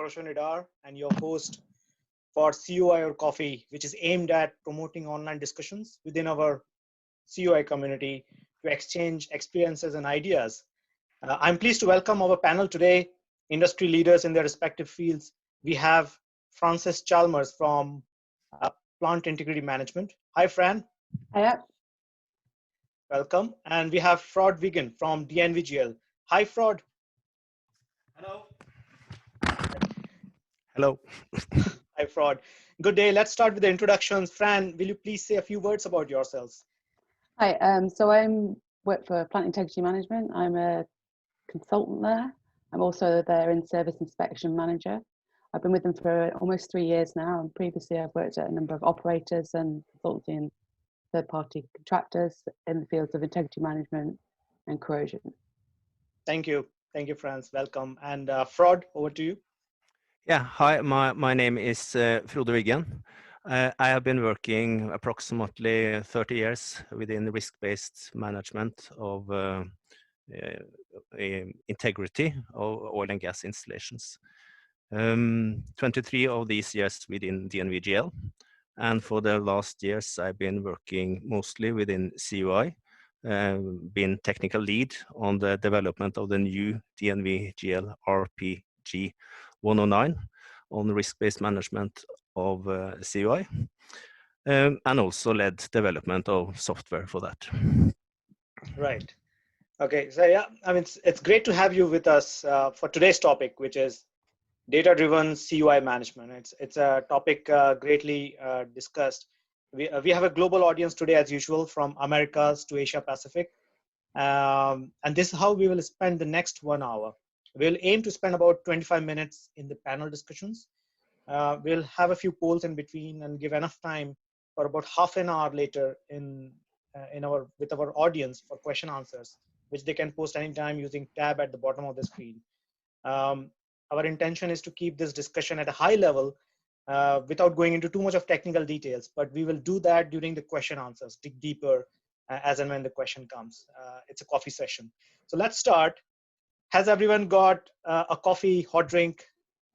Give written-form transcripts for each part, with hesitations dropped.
Corrosion and your host for CUI or Coffee, which is aimed at promoting online discussions within our CUI community to exchange experiences and ideas. I'm pleased to welcome our panel today, industry leaders in their respective fields. We have Frances Chalmers from Plant Integrity Management. Hi, Fran. Hiya. Welcome. And we have Fraud Wigan from DNVGL. Hi, Fraud. Hello. Hello. Hi, Fraud. Good day. Let's start with the introductions. Fran, will you please say a few words about yourselves? Hi, so I work for Plant Integrity Management. I'm a consultant there. I'm also their in-service inspection manager. I've been with them for almost 3 years now, and previously I've worked at a number of operators and consulting and third-party contractors in the fields of integrity management and corrosion. Thank you. Thank you, Franz. Welcome. And Fraud, over to you. Yeah, hi, my name is Frode Wiggen. I have been working approximately 30 years within risk-based management of integrity of oil and gas installations. 23 of these years within DNVGL. And for the last years, I've been working mostly within CUI, been technical lead on the development of the new DNVGL RPG 109 on risk-based management of CUI, and also led development of software for that. Right. Okay. So yeah, I mean, it's great to have you with us for today's topic, which is data-driven CUI management. It's a topic greatly discussed. We have a global audience today, as usual, from Americas to Asia Pacific. And this is how we will spend the next 1 hour. We'll aim to spend about 25 minutes in the panel discussions. We'll have a few polls in between and give enough time for about half an hour later with our audience for question answers, which they can post anytime using tab at the bottom of the screen. Our intention is to keep this discussion at a high level without going into too much of technical details, but we will do that during the question answers, dig deeper as and when the question comes. It's a coffee session. So let's start. Has everyone got a coffee, hot drink,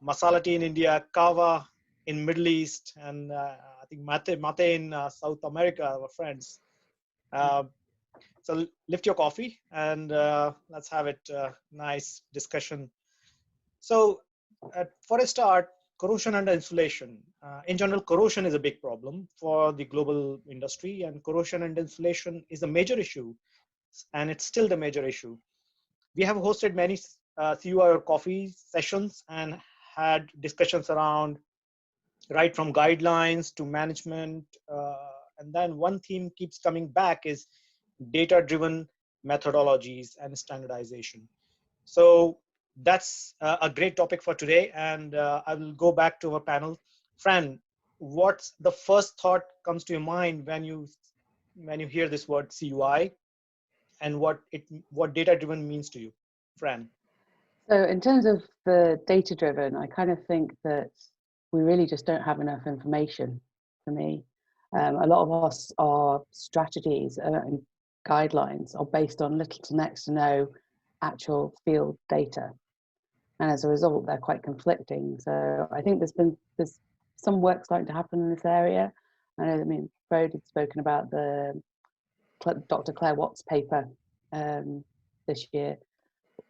masala tea in India, kava in Middle East, and I think mate in South America, our friends. So lift your coffee and let's have it nice discussion. So for a start, corrosion and insulation. In general, corrosion is a big problem for the global industry, and corrosion and insulation is a major issue, and it's still the major issue. We have hosted many CUI or coffee sessions and had discussions around right from guidelines to management. And then one theme keeps coming back is data-driven methodologies and standardization. So that's a great topic for today, and I will go back to our panel. Fran, what's the first thought comes to your mind when you hear this word CUI, and what data-driven means to you, Fran? So in terms of the data-driven, I kind of think that we really just don't have enough information for me. A lot of our strategies and guidelines are based on little to next to no actual field data, and as a result they're quite conflicting. So I think there's some work starting to happen in this area. I mean, Frode had spoken about the Dr. Claire Watt's paper this year,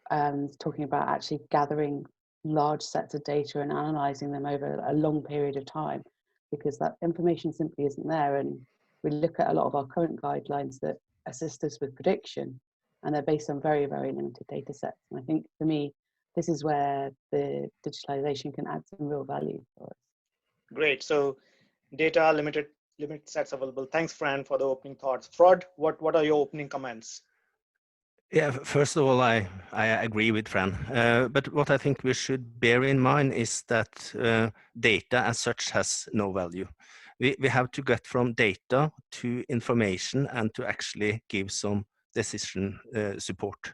and talking about actually gathering large sets of data and analysing them over a long period of time, because that information simply isn't there. And we look at a lot of our current guidelines that assist us with prediction, and they're based on very, very limited data sets. And I think for me, this is where the digitalization can add some real value for us. Great. So data, limited sets available. Thanks, Fran, for the opening thoughts. Fraud, what are your opening comments? Yeah, first of all, I agree with Fran. But what I think we should bear in mind is that data as such has no value. We have to get from data to information and to actually give some decision support.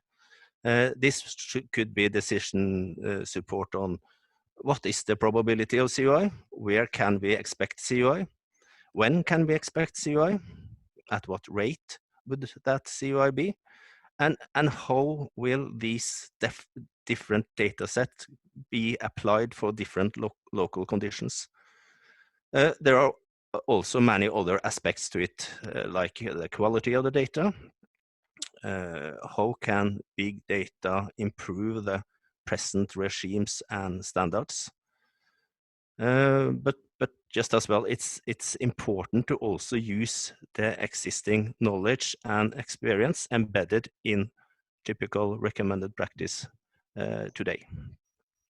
This could be decision support on what is the probability of CUI, where can we expect CUI, when can we expect CUI, at what rate would that CUI be, And how will these different data sets be applied for different local conditions? There are also many other aspects to it, like the quality of the data. How can big data improve the present regimes and standards? But just as well, it's important to also use the existing knowledge and experience embedded in typical recommended practice today.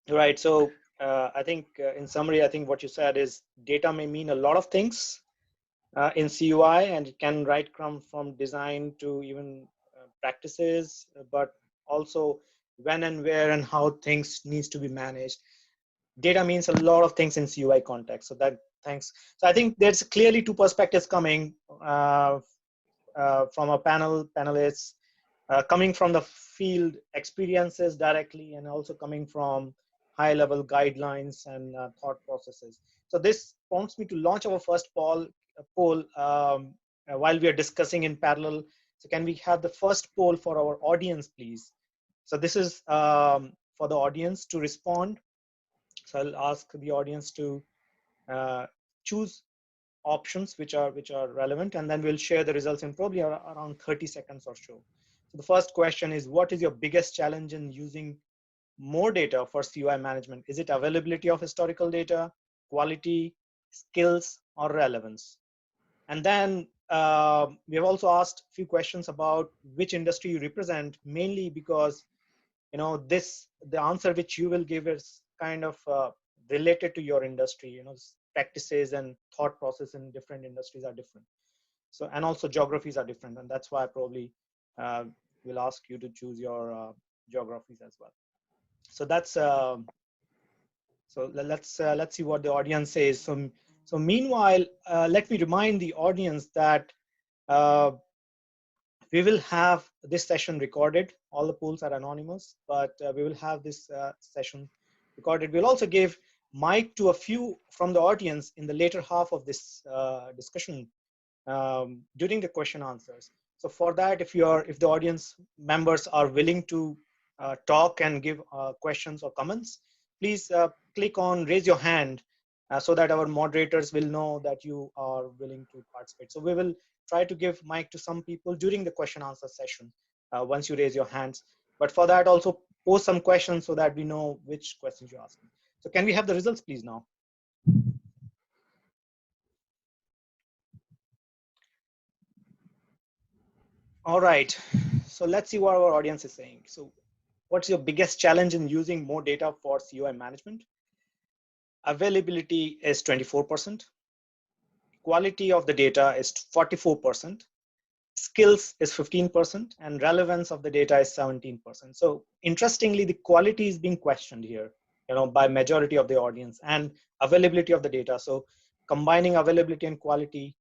Right. So I think in summary, I think what you said is data may mean a lot of things in CUI, and it can right from design to even practices, but also when and where and how things needs to be managed. Data means a lot of things in CUI context. So that thanks. So I think there's clearly two perspectives coming from a panelists, coming from the field experiences directly, and also coming from high level guidelines and thought processes. So this prompts me to launch our first poll while we are discussing in parallel. So can we have the first poll for our audience, please? So this is for the audience to respond. So I'll ask the audience to choose options which are relevant, and then we'll share the results in probably around 30 seconds or so. So the first question is, what is your biggest challenge in using more data for CUI management? Is it availability of historical data, quality, skills, or relevance? And then we have also asked a few questions about which industry you represent, mainly because the answer which you will give is kind of related to your industry. Practices and thought process in different industries are different. So, and also geographies are different, and that's why probably we'll ask you to choose your geographies as well. So that's so let's see what the audience says. So meanwhile, let me remind the audience that we will have this session recorded. All the polls are anonymous, but we will have this session recorded. We'll also give mic to a few from the audience in the later half of this discussion during the question answers. So for that, if the audience members are willing to talk and give questions or comments, please click on raise your hand so that our moderators will know that you are willing to participate. So we will try to give mic to some people during the question answer session once you raise your hands. But for that, also post some questions so that we know which questions you're asking. So can we have the results, please, now? All right. So let's see what our audience is saying. So what's your biggest challenge in using more data for CUI management? Availability is 24%. Quality of the data is 44%. Skills is 15%, and relevance of the data is 17%. So interestingly, the quality is being questioned here, by majority of the audience, and availability of the data. So combining availability and quality,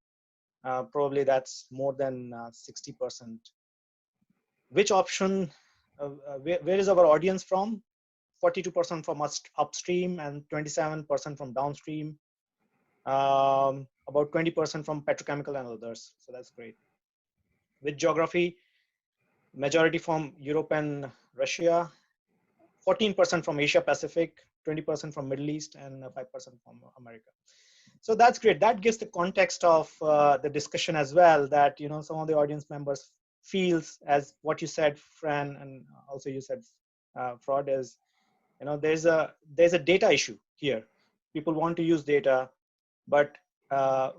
probably that's more than 60%. Which option, where is our audience from? 42% from upstream and 27% from downstream. About 20% from petrochemical and others. So that's great. With geography, majority from Europe and Russia, 14% from Asia Pacific, 20% from Middle East, and 5% from America. So that's great. That gives the context of the discussion as well, that some of the audience members feels, as what you said, Fran, and also you said, Fraud, is there's a data issue here. People want to use data, but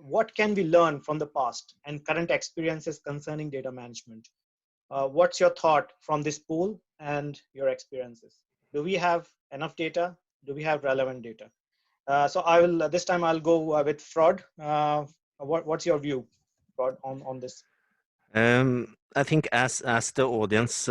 what can we learn from the past and current experiences concerning data management? What's your thought from this pool and your experiences? Do we have enough data? Do we have relevant data? So I will this time I'll go with Fraud. What's your view, Fraud, on this? I think as the audience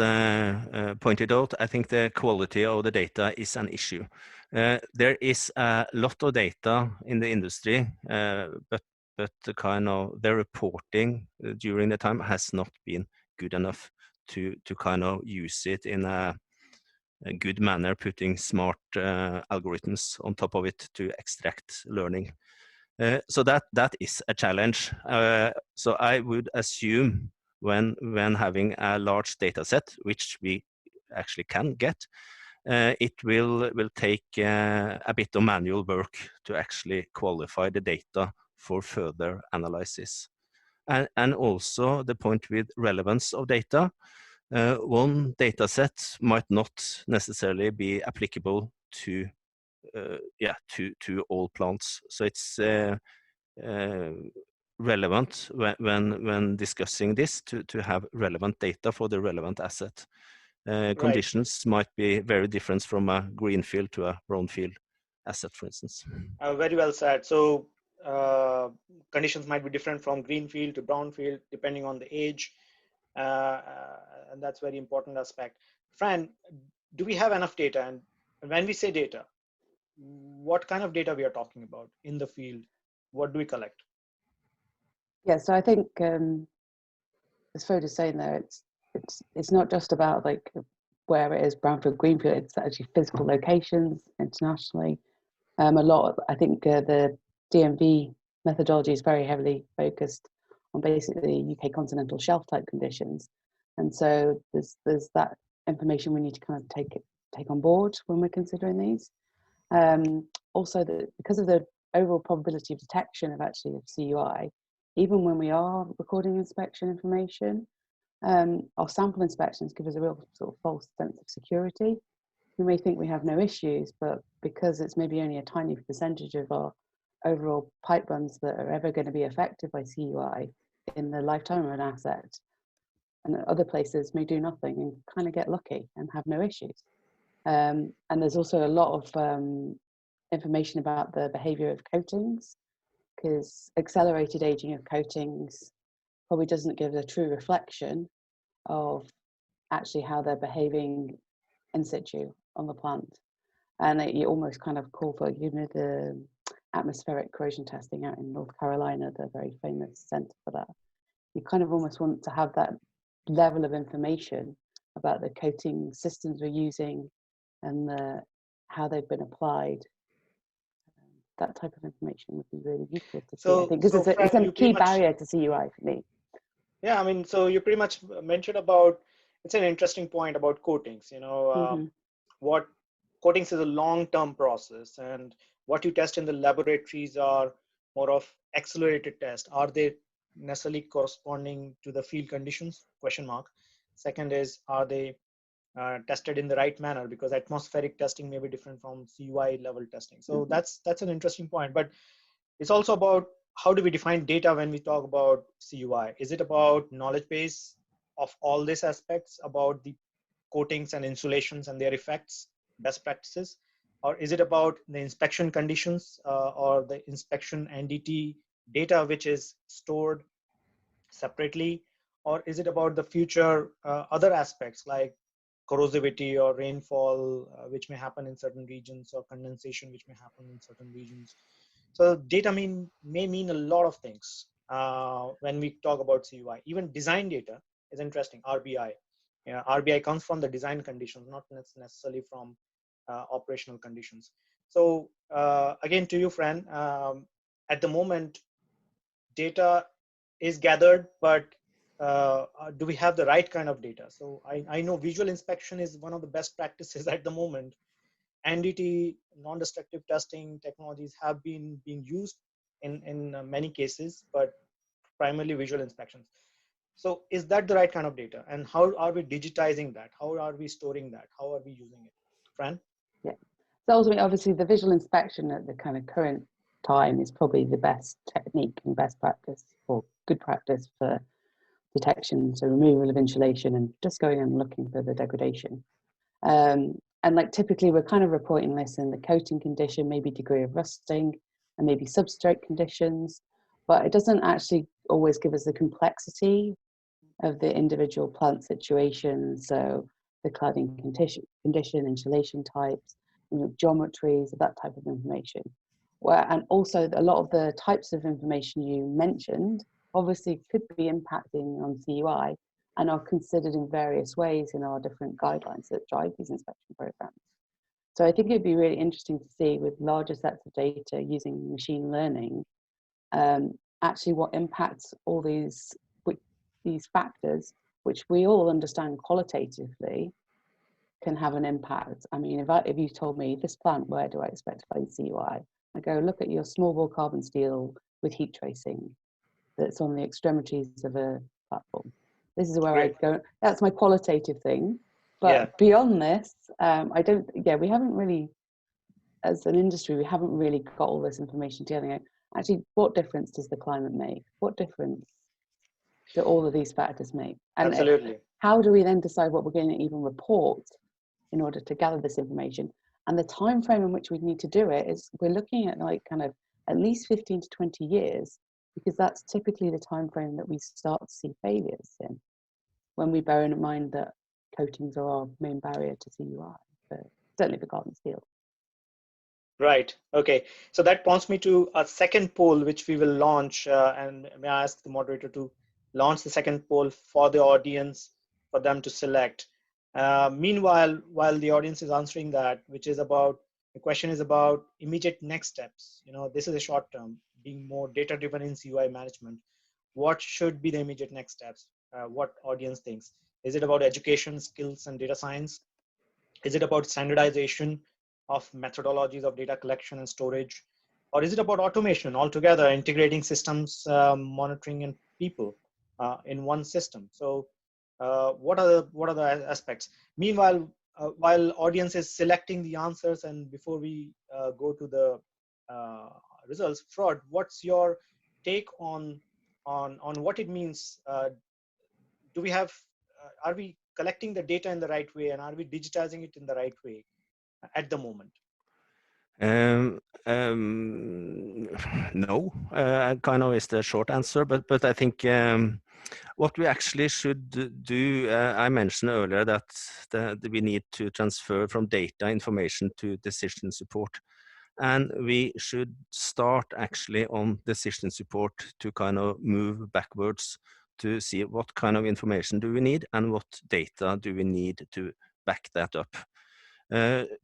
pointed out, I think the quality of the data is an issue. There is a lot of data in the industry, but the reporting during the time has not been good enough to kind of use it in a good manner, putting smart algorithms on top of it to extract learning. So that is a challenge. So I would assume when having a large data set, which we actually can get, it will take a bit of manual work to actually qualify the data for further analysis. And also the point with relevance of data. One data set might not necessarily be applicable to all plants. So it's relevant when discussing this to have relevant data for the relevant asset. Right. Conditions might be very different from a greenfield to a brownfield asset, for instance. Very well said. So conditions might be different from greenfield to brownfield depending on the age, and that's very important aspect. Fran, do we have enough data? And when we say data, what kind of data we are talking about in the field? What do we collect? Yeah, so I think as Fode is saying there, it's not just about like where it is brownfield, greenfield. It's actually physical locations internationally. A lot. I think the DMV methodology is very heavily focused on basically UK continental shelf type conditions, and so there's that information we need to kind of take on board when we're considering these. Also, because of the overall probability of detection of CUI, even when we are recording inspection information, our sample inspections give us a real sort of false sense of security. We may think we have no issues, but because it's maybe only a tiny percentage of our overall pipe runs that are ever going to be affected by CUI in the lifetime of an asset, and other places may do nothing and kind of get lucky and have no issues. And there's also a lot of information about the behavior of coatings, because accelerated aging of coatings probably doesn't give a true reflection of actually how they're behaving in situ on the plant. And you almost kind of call for, the atmospheric corrosion testing out in North Carolina, the very famous center for that. You kind of almost want to have that level of information about the coating systems we're using and how they've been applied. That type of information would be really useful to see, I think, because it's a key barrier to CUI for me. Yeah, I mean, so you pretty much mentioned about, it's an interesting point about coatings, what coatings is a long-term process, and what you test in the laboratories are more of accelerated tests. Are they necessarily corresponding to the field conditions? Question mark. Second is, are they tested in the right manner? Because atmospheric testing may be different from CUI level testing. So that's an interesting point. But it's also about, how do we define data when we talk about CUI? Is it about knowledge base of all these aspects about the coatings and insulations and their effects, best practices? Or is it about the inspection conditions or the inspection NDT data which is stored separately? Or is it about the future other aspects like corrosivity or rainfall, which may happen in certain regions, or condensation, which may happen in certain regions? So data may mean a lot of things when we talk about CUI. Even design data is interesting, RBI. RBI comes from the design conditions, not necessarily from operational conditions. So again, to you, Fran, at the moment, data is gathered, but do we have the right kind of data? So I know visual inspection is one of the best practices at the moment. NDT, non-destructive testing technologies have been being used in many cases, but primarily visual inspections. So is that the right kind of data? And how are we digitizing that? How are we storing that? How are we using it? Fran? Yeah. So ultimately, obviously, the visual inspection at the kind of current time is probably the best technique and best practice, or good practice, for detection. So removal of insulation and just going and looking for the degradation. And like typically we're kind of reporting this in the coating condition, maybe degree of rusting, and maybe substrate conditions, but it doesn't actually always give us the complexity of the individual plant situation. So the cladding condition, insulation types, geometries, that type of information. And also a lot of the types of information you mentioned obviously could be impacting on CUI and are considered in various ways in our different guidelines that drive these inspection programs. So I think it'd be really interesting to see, with larger sets of data using machine learning, actually what impacts all these, these factors, which we all understand qualitatively, can have an impact. I mean, if you told me this plant, where do I expect to find CUI? I go, look at your small bore carbon steel with heat tracing that's on the extremities of a platform. This is where Great. I go. That's my qualitative thing. But Yeah. beyond this, I don't. Yeah, we haven't really, as an industry, we haven't really got all this information together. Actually, what difference does the climate make? What difference do all of these factors make? And Absolutely. how do we then decide what we're going to even report in order to gather this information? And the time frame in which we need to do it is, we're looking at like kind of at least 15 to 20 years, because that's typically the time frame that we start to see failures in, when we bear in mind that coatings are our main barrier to CUI, certainly for carbon steel. Right. Okay. So that prompts me to a second poll, which we will launch. And may I ask the moderator to launch the second poll for the audience, for them to select. Meanwhile, while the audience is answering that, which is about, the question is about immediate next steps. You know, this is a short term, being more data driven in CUI management. What should be the immediate next steps? What audience thinks? Is it about education, skills, and data science? Is it about standardization of methodologies of data collection and storage? Or is it about automation altogether, integrating systems, monitoring, and people in one system? So what are the aspects? Meanwhile, while audience is selecting the answers, and before we go to the results, Fraud, what's your take on what it means? Do we have, are we collecting the data in the right way, and are we digitizing it in the right way at the moment? No, kind of is the short answer, but I think what we actually should do, I mentioned earlier that we need to transfer from data information to decision support. And we should start actually on decision support to kind of move backwards to see what kind of information do we need and what data do we need to back that up.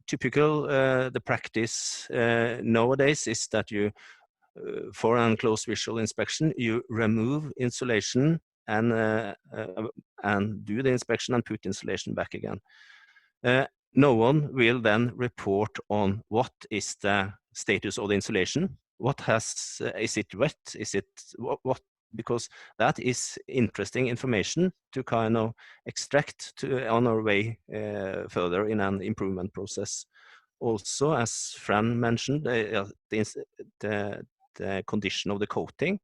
Typical, the practice nowadays is that you, for an close visual inspection, you remove insulation and do the inspection and put insulation back again. No one will then report on what is the status of the insulation. What has, is it wet? Is it what? Because that is interesting information to kind of extract on our way further in an improvement process. Also, as Fran mentioned, the condition of the coating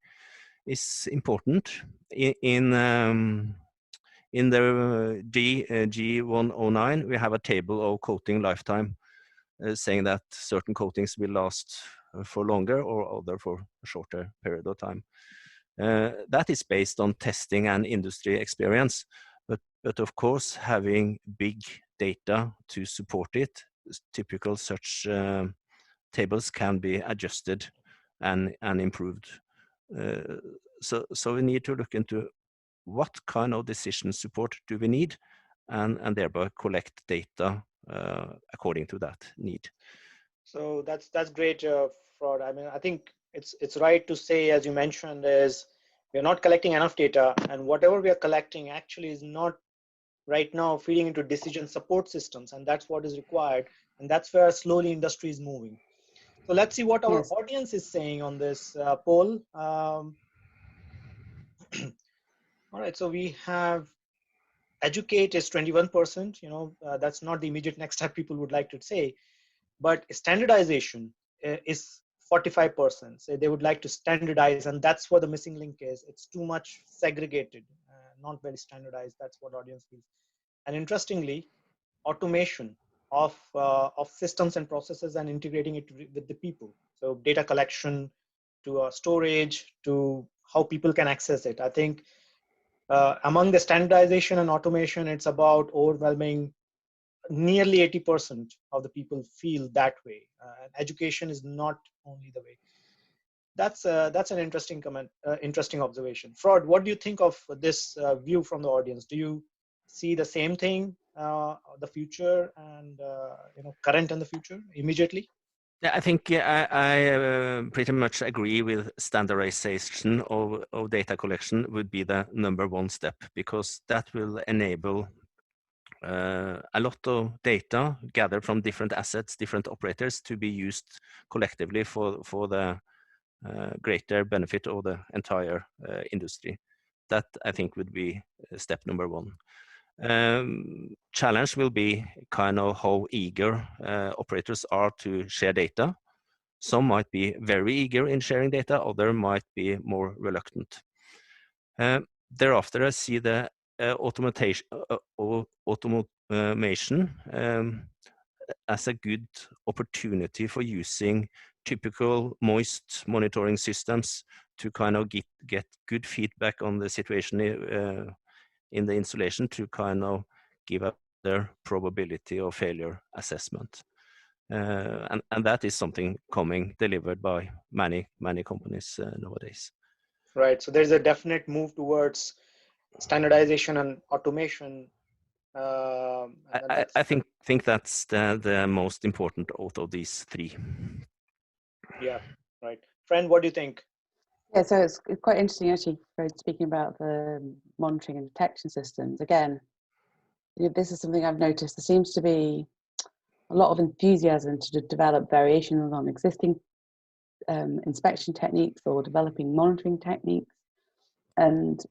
is important. In the G109, we have a table of coating lifetime, saying that certain coatings will last for longer or other for a shorter period of time. That is based on testing and industry experience, but of course, having big data to support it, typical such tables can be adjusted and improved. So we need to look into what kind of decision support do we need, and thereby collect data according to that need. So that's great, Fraud. I mean, I think it's right to say, as you mentioned, is we're not collecting enough data, and whatever we are collecting actually is not right now feeding into decision support systems, and that's what is required, and that's where slowly industry is moving. So let's see what our audience is saying on this poll. All right, so we have educate is 21%. You know, that's not the immediate next step people would like to say, but standardization is 45%. So they would like to standardize, and that's what the missing link is. It's too much segregated, not very standardized. That's what audience feels. And interestingly, automation of systems and processes and integrating it with the people. So data collection to storage to how people can access it. I think among the standardization and automation, it's about overwhelming. Nearly 80% of the people feel that way. Education is not only the way. That's an interesting comment, interesting observation. Fraud, what do you think of this view from the audience? Do you see the same thing, the future and current and the future immediately? Yeah, I think I pretty much agree with standardization of data collection would be the #1 step, because that will enable a lot of data gathered from different assets, different operators, to be used collectively for the greater benefit of the entire industry. That, I think, would be step #1. Challenge will be kind of how eager operators are to share data. Some might be very eager in sharing data, other might be more reluctant. Thereafter, I see the automation as a good opportunity for using typical moist monitoring systems to kind of get good feedback on the situation in the installation, to kind of give a better probability of failure assessment. And that is something coming delivered by many companies nowadays. Right. So there's a definite move towards standardization and automation. And I think that's the most important out of these three. Yeah, right. Friend, what do you think? Yeah, so it's quite interesting actually, speaking about the monitoring and detection systems. Again, this is something I've noticed. There seems to be a lot of enthusiasm to develop variations on existing inspection techniques or developing monitoring techniques, and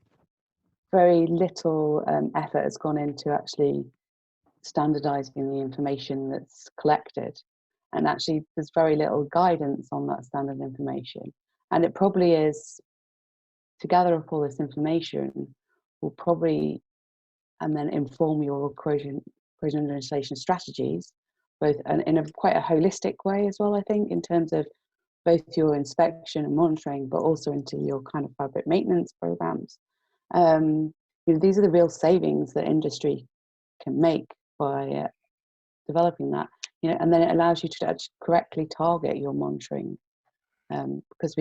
very little effort has gone into actually standardizing the information that's collected. And actually, there's very little guidance on that standard information. And it probably is, to gather up all this information will probably, and then inform your corrosion legislation strategies, both in a quite a holistic way as well, I think, in terms of both your inspection and monitoring, but also into your kind of fabric maintenance programs. These are the real savings that industry can make by developing that. And then it allows you to actually correctly target your monitoring, because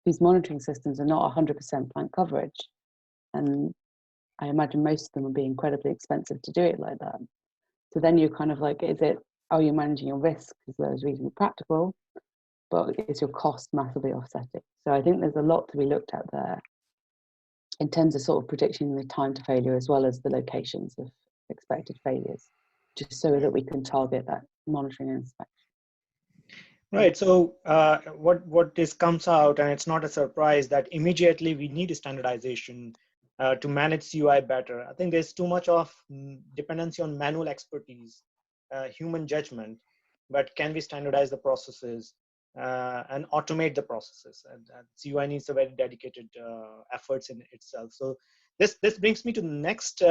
these monitoring systems are not 100% plant coverage, and I imagine most of them would be incredibly expensive to do it like that. So then you're kind of like, are you managing your risk as though it's reasonably practical, but is your cost massively offsetting? So I think there's a lot to be looked at there in terms of sort of predicting the time to failure as well as the locations of expected failures, just so that we can target that monitoring and inspection. Right. So what this comes out, and it's not a surprise that immediately we need standardization to manage CUI better. I think there's too much of dependency on manual expertise, human judgment, but can we standardize the processes and automate the processes? And CUI needs a very dedicated efforts in itself. So this brings me to the next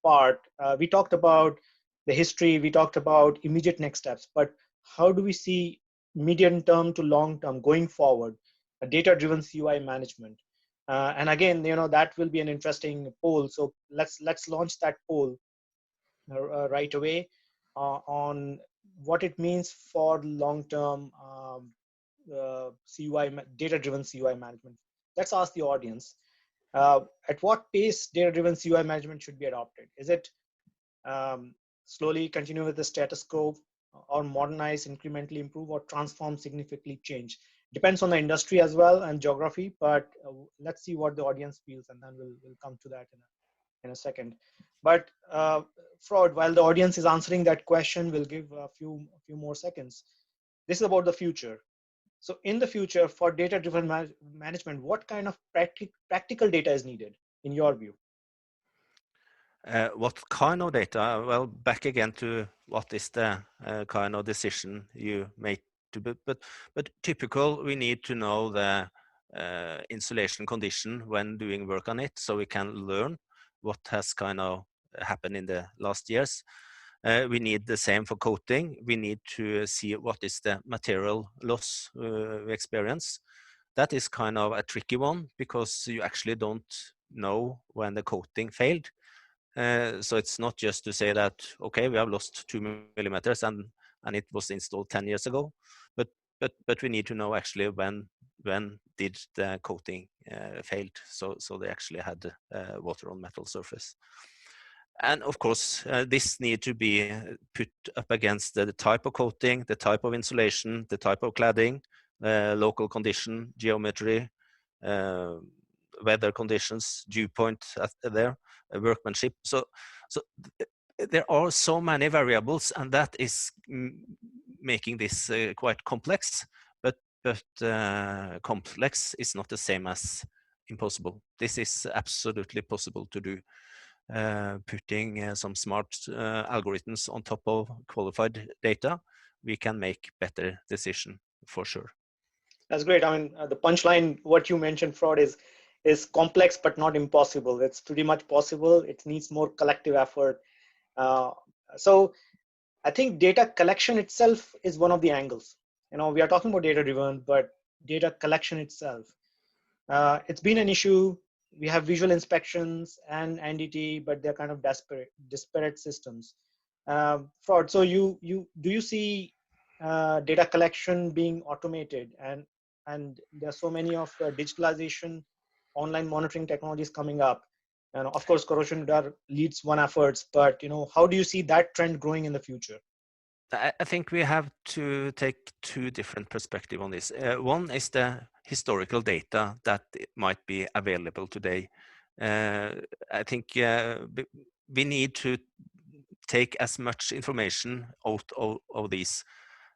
part. We talked about the history, we talked about immediate next steps, but how do we see medium term to long term going forward, a data driven CUI management? And again, that will be an interesting poll. So let's launch that poll right away on what it means for long term CUI, data driven CUI management. Let's ask the audience, at what pace data driven CUI management should be adopted? Is it slowly continue with the status quo, or modernize, incrementally improve, or transform, significantly change? Depends on the industry as well and geography, but let's see what the audience feels, and then we'll come to that in a second. But Fraud, while the audience is answering that question, we'll give a few more seconds. This is about the future. So in the future, for data-driven management, what kind of practical data is needed in your view? What kind of data? Well, back again to what is the kind of decision you make to, but typical, we need to know the insulation condition when doing work on it, so we can learn what has kind of happened in the last years. We need the same for coating. We need to see what is the material loss we experience. That is kind of a tricky one, because you actually don't know when the coating failed. So it's not just to say that, okay, we have lost 2 millimeters and it was installed 10 years ago, but we need to know actually when did the coating failed, so they actually had water on metal surface. And of course, this need to be put up against the type of coating, the type of insulation, the type of cladding, local condition, geometry, weather conditions, dew point there, workmanship. So there are so many variables, and that is making this quite complex. But complex is not the same as impossible. This is absolutely possible to do. Putting some smart algorithms on top of qualified data, we can make better decision for sure. That's great. I mean, the punchline, what you mentioned, Fraud, is complex but not impossible. It's pretty much possible. It needs more collective effort. So I think data collection itself is one of the angles. You know, we are talking about data driven, but data collection itself, it's been an issue. We have visual inspections and NDT, but they're kind of disparate systems. Fraud. So do you see data collection being automated, and there's so many of digitalization, online monitoring technologies coming up, and of course Corrosion Radar leads one efforts, but you know, how do you see that trend growing in the future? I think we have to take two different perspectives on this. One is the historical data that might be available today. I think we need to take as much information out of these,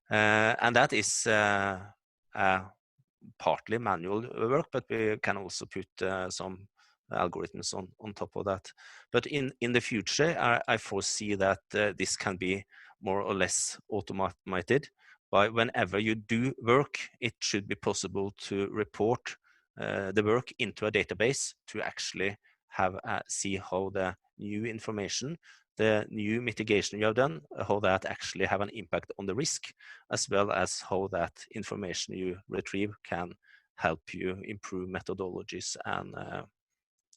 and that is partly manual work, but we can also put some algorithms on top of that. But in the future, I foresee that this can be more or less automated. By whenever you do work, it should be possible to report the work into a database to actually have see how the new information, the new mitigation you have done, how that actually have an impact on the risk, as well as how that information you retrieve can help you improve methodologies and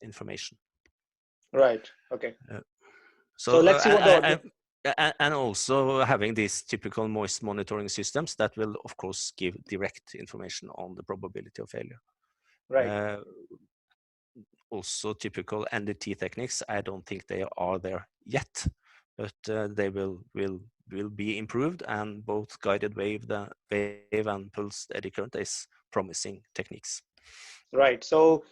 information. Right. Okay. So let's see what the and also having these typical moist monitoring systems that will of course give direct information on the probability of failure. right. Also typical NDT techniques, I don't think they are there yet, but they will be improved, and both guided wave and pulsed eddy current is promising techniques. Right. So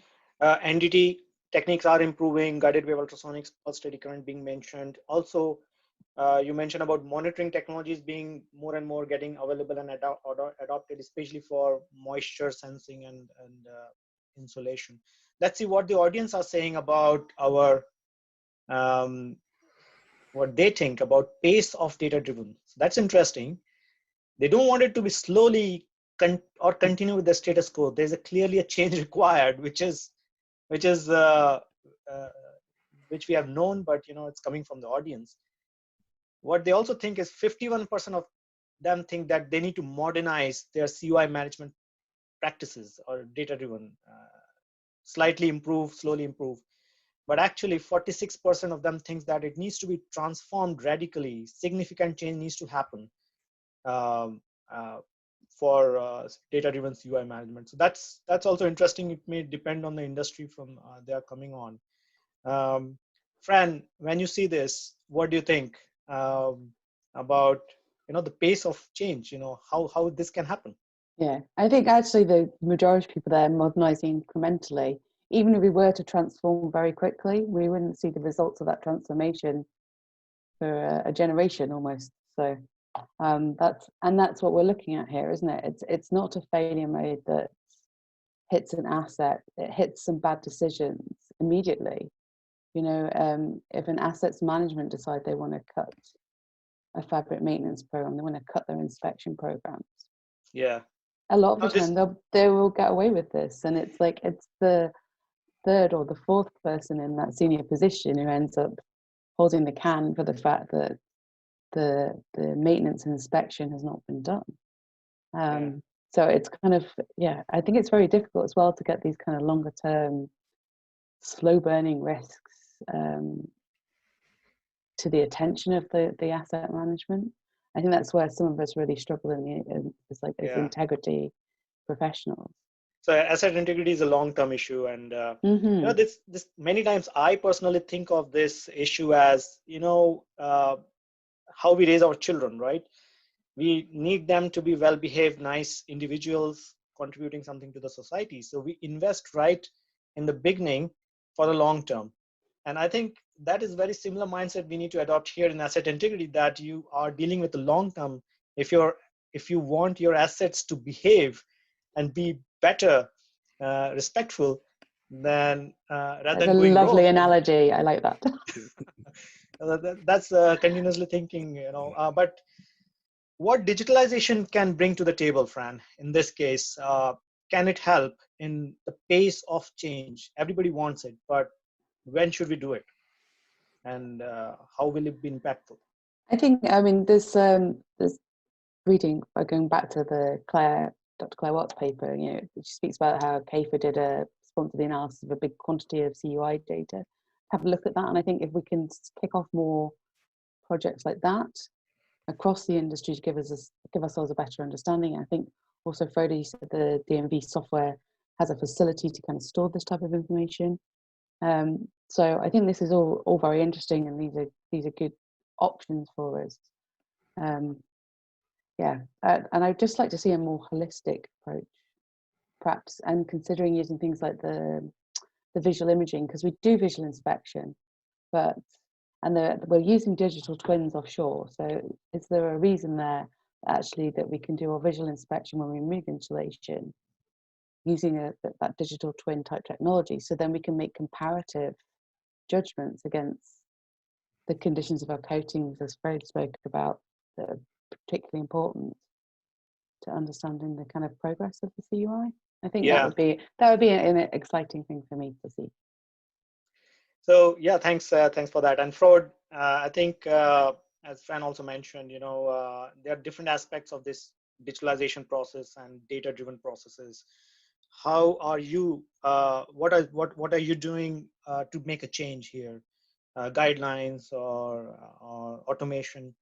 NDT techniques are improving, guided wave ultrasonics, pulsed eddy current being mentioned. Also, you mentioned about monitoring technologies being more and more getting available and adopted, especially for moisture sensing and insulation. Let's see what the audience are saying about our what they think about pace of data driven. So that's interesting. They don't want it to be slowly continue with the status quo. There's clearly a change required, which we have known, but you know, it's coming from the audience. What they also think is 51% of them think that they need to modernize their CUI management practices or data driven, slightly improve, slowly improve. But actually 46% of them think that it needs to be transformed radically. Significant change needs to happen for data-driven CUI management. So that's also interesting. It may depend on the industry from they are coming on. Fran, when you see this, what do you think about the pace of change? How this can happen? Yeah, I think actually the majority of people there are modernizing incrementally. Even if we were to transform very quickly, we wouldn't see the results of that transformation for a generation almost. So that's what we're looking at here, isn't it? It's not a failure mode that hits an asset. It hits some bad decisions immediately. If an assets management decide they want to cut a fabric maintenance program, they want to cut their inspection programs. Yeah. A lot of the time they will get away with this, and it's the third or the fourth person in that senior position who ends up holding the can for the fact that the maintenance and inspection has not been done. So it's kind of, I think it's very difficult as well to get these kind of longer term, slow burning risks to the attention of the asset management. I think that's where some of us really struggle as integrity professionals. So asset integrity is a long-term issue, and this many times I personally think of this issue as how we raise our children, right? We need them to be well-behaved, nice individuals contributing something to the society. So we invest right in the beginning for the long term. And I think that is very similar mindset we need to adopt here in asset integrity, that you are dealing with the long term. If you want your assets to behave and be better, respectful, then rather That's than a going lovely rogue. analogy. I like that. That's continuously thinking, but what digitalization can bring to the table, Fran, in this case? Can it help in the pace of change? Everybody wants it, but when should we do it? And how will it be impactful? I think, there's reading, going back to the Dr. Claire Watts paper, which speaks about how CAFA did sponsor the analysis of a big quantity of CUI data. Have a look at that, and I think if we can kick off more projects like that across the industry to give ourselves a better understanding. I think also, Frode, you said the DMV software has a facility to kind of store this type of information. So I think this is all very interesting, and these are good options for us. And I'd just like to see a more holistic approach, perhaps, and considering using things like the visual imaging, because we do visual inspection, we're using digital twins offshore. So is there a reason there actually that we can do our visual inspection when we remove insulation using that digital twin type technology? So then we can make comparative judgments against the conditions of our coatings, as Fred spoke about, that are particularly important to understanding the kind of progress of the CUI. I think that would be an exciting thing for me to see. So yeah, thanks for that. And Frode, I think as Fran also mentioned, there are different aspects of this digitalization process and data-driven processes. How are you? What are you doing to make a change here? Guidelines or automation?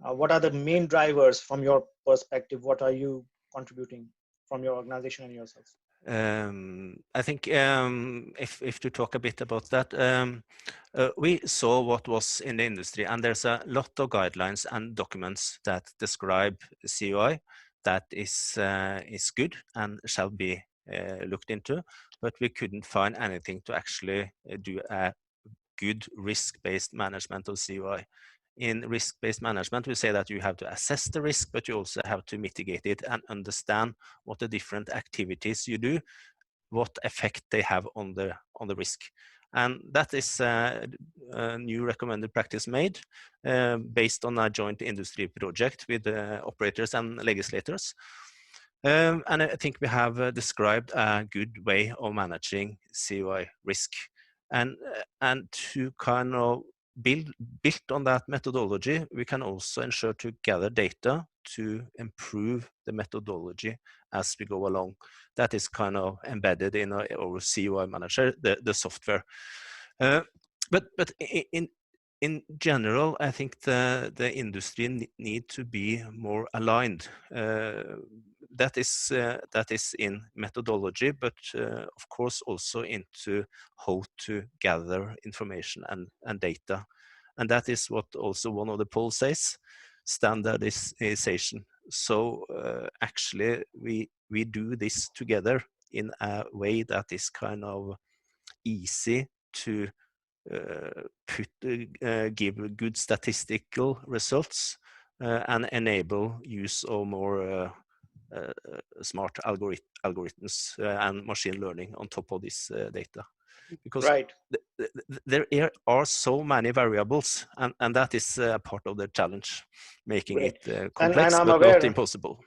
What are the main drivers from your perspective? What are you contributing from your organization and yourself? I think if to talk a bit about that, we saw what was in the industry, and there's a lot of guidelines and documents that describe CUI that is good and shall be looked into, but we couldn't find anything to actually do a good risk-based management of CUI. In risk-based management, we say that you have to assess the risk, but you also have to mitigate it and understand what the different activities you do, what effect they have on the risk. And that is a new recommended practice made based on a joint industry project with operators and legislators. And I think we have described a good way of managing CUI risk. And to kind of build on that methodology, we can also ensure to gather data to improve the methodology as we go along. That is kind of embedded in our CUI manager, the software. But in general, I think the industry need to be more aligned. That is in methodology, but of course also into how to gather information and data. And that is what also one of the polls says, standardization. So actually we do this together in a way that is kind of easy to give good statistical results and enable use of more smart algorithms and machine learning on top of this data, because there are so many variables, and that is part of the challenge, making it complex and but not impossible.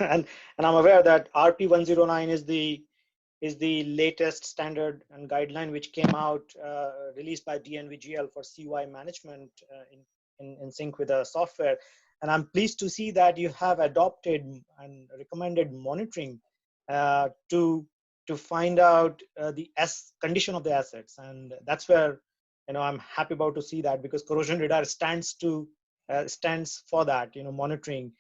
And I'm aware that RP 109 is the latest standard and guideline which came out, released by DNVGL for CUI management in sync with the software. And I'm pleased to see that you have adopted and recommended monitoring to find out the condition of the assets. And that's where I'm happy about to see that, because corrosion radar stands for that, monitoring.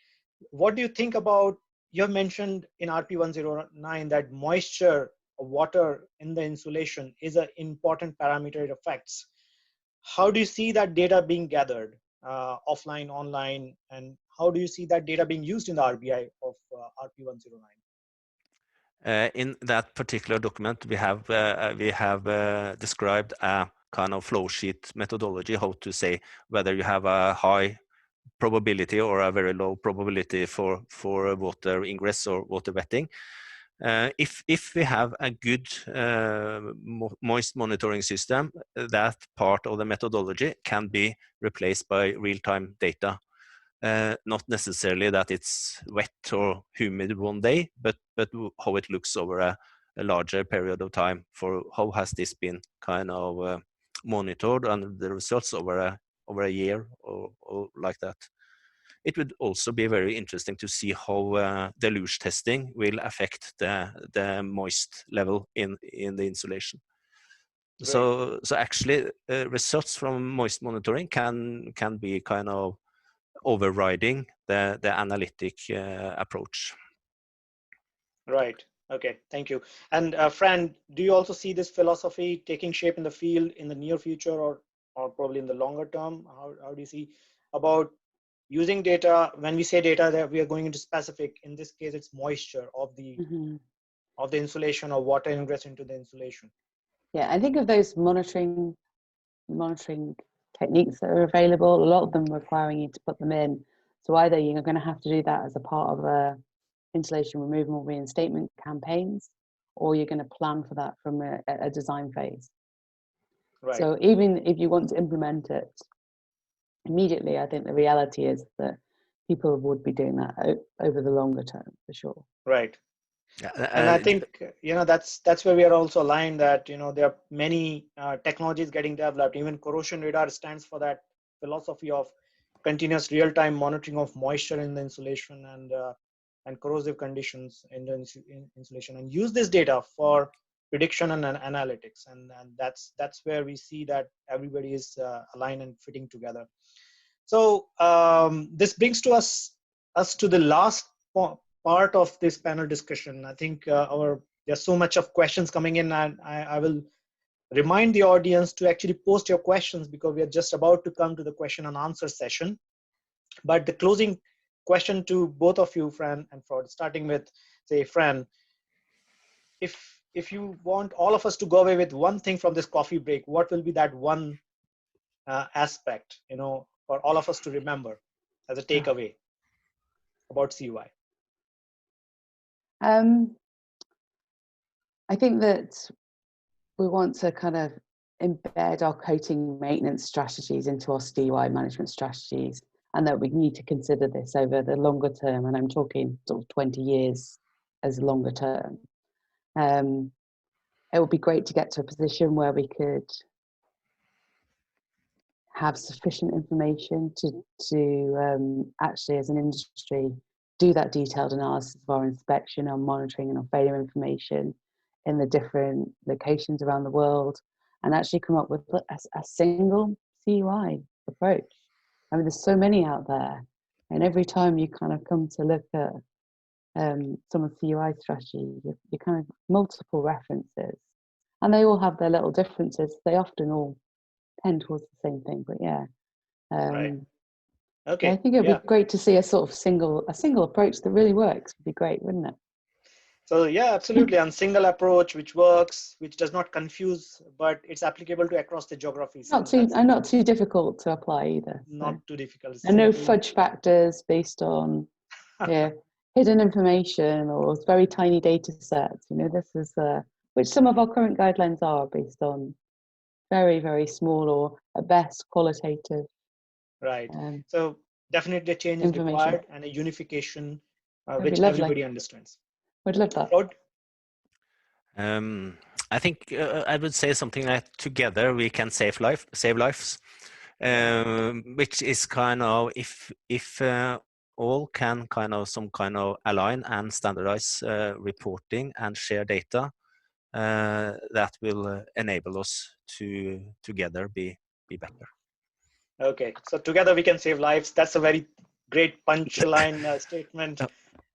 What do you think about you have mentioned in RP109 that moisture or water in the insulation is an important parameter it affects. How do you see that data being gathered offline, online, and how do you see that data being used in the RBI of RP109? In that particular document, we have described a kind of flow sheet methodology, how to say whether you have a high probability or a very low probability for water ingress or water wetting. If we have a good moist monitoring system, that part of the methodology can be replaced by real-time data. Not necessarily that it's wet or humid one day, but how it looks over a larger period of time, for how has this been kind of monitored and the results over a year or like that. It would also be very interesting to see how deluge testing will affect the moist level in the insulation. Right. So actually results from moist monitoring can be kind of overriding the analytic approach. Right. Okay. Thank you. And Fran, do you also see this philosophy taking shape in the field in the near future, or probably in the longer term? How do you see about using data? When we say data, that we are going into specific. In this case, it's moisture of the of the insulation or water ingress into the insulation. Yeah, I think of those monitoring techniques that are available, a lot of them requiring you to put them in. So either you're going to have to do that as a part of a insulation removal reinstatement campaigns, or you're going to plan for that from a design phase. Right. So even if you want to implement it immediately, I think the reality is that people would be doing that over the longer term for sure. Right. And I think, that's where we are also aligned, that, there are many technologies getting developed. Even corrosion radar stands for that philosophy of continuous real-time monitoring of moisture in the insulation and corrosive conditions in the insulation, and use this data for prediction and analytics. And that's where we see that everybody is aligned and fitting together. So this brings to us to the last part of this panel discussion. I think there's so much of questions coming in, and I will remind the audience to actually post your questions, because we are just about to come to the question and answer session. But the closing question to both of you, Fran and Ford, starting with, say, Fran, if you want all of us to go away with one thing from this coffee break, what will be that one aspect, for all of us to remember as a takeaway about CUI? I think that we want to kind of embed our coating maintenance strategies into our CUI management strategies, and that we need to consider this over the longer term. And I'm talking sort of 20 years as longer term. It would be great to get to a position where we could have sufficient information to actually, as an industry, do that detailed analysis of our inspection, our monitoring, and our failure information in the different locations around the world, and actually come up with a single CUI approach. I mean, there's so many out there, and every time you kind of come to look at some of CUI strategy, you kind of multiple references, and they all have their little differences. They often all tend towards the same thing, but yeah. Right. Okay. I think it would be great to see a sort of single approach that really works. Would be great, wouldn't it? So yeah, absolutely. And single approach which works, which does not confuse, but it's applicable to across the geographies. Not too difficult to apply either. Not too difficult. And no fudge factors based on hidden information or very tiny data sets. This is which some of our current guidelines are based on very, very small, or at best qualitative. Right. So definitely a change is required, and a unification which everybody understands. Would love that. Rod? I think I would say something like together we can save lives, which is kind of if all can some kind of align and standardize reporting and share data, that will enable us to together be better. Okay, so together we can save lives. That's a very great punchline statement.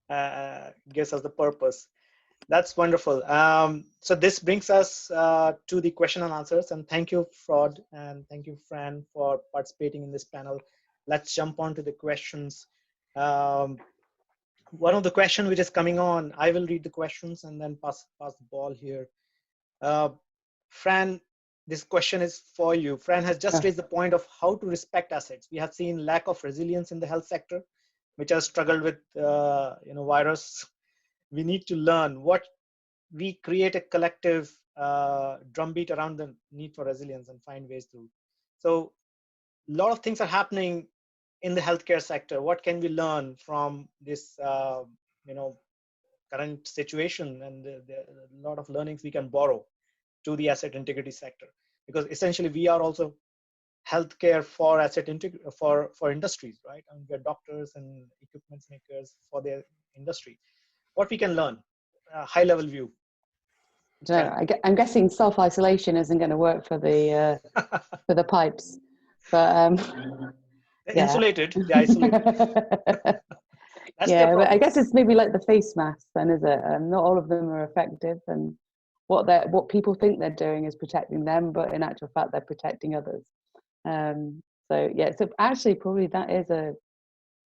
gives us the purpose. That's wonderful. So this brings us to the question and answers. And thank you, Fraud, and thank you, Fran, for participating in this panel. Let's jump on to the questions. One of the questions which is coming on, I will read the questions and then pass the ball here. Fran, this question is for you. Fran has just raised the point of how to respect assets. We have seen lack of resilience in the health sector, which has struggled with virus. We need to learn what we create a collective drumbeat around the need for resilience and find ways through. So a lot of things are happening in the healthcare sector. What can we learn from this current situation? And a lot of learnings we can borrow to the asset integrity sector, because essentially we are also healthcare for asset for industries, right? I mean, we're doctors and equipment makers for their industry. What we can learn, high level view. I'm guessing self-isolation isn't going to work for the for the pipes, but they're insulated. They're isolated. Yeah, but I guess it's maybe like the face masks, then, is it? Not all of them are effective, and what people think they're doing is protecting them, but in actual fact, they're protecting others. So yeah, so actually, probably that is a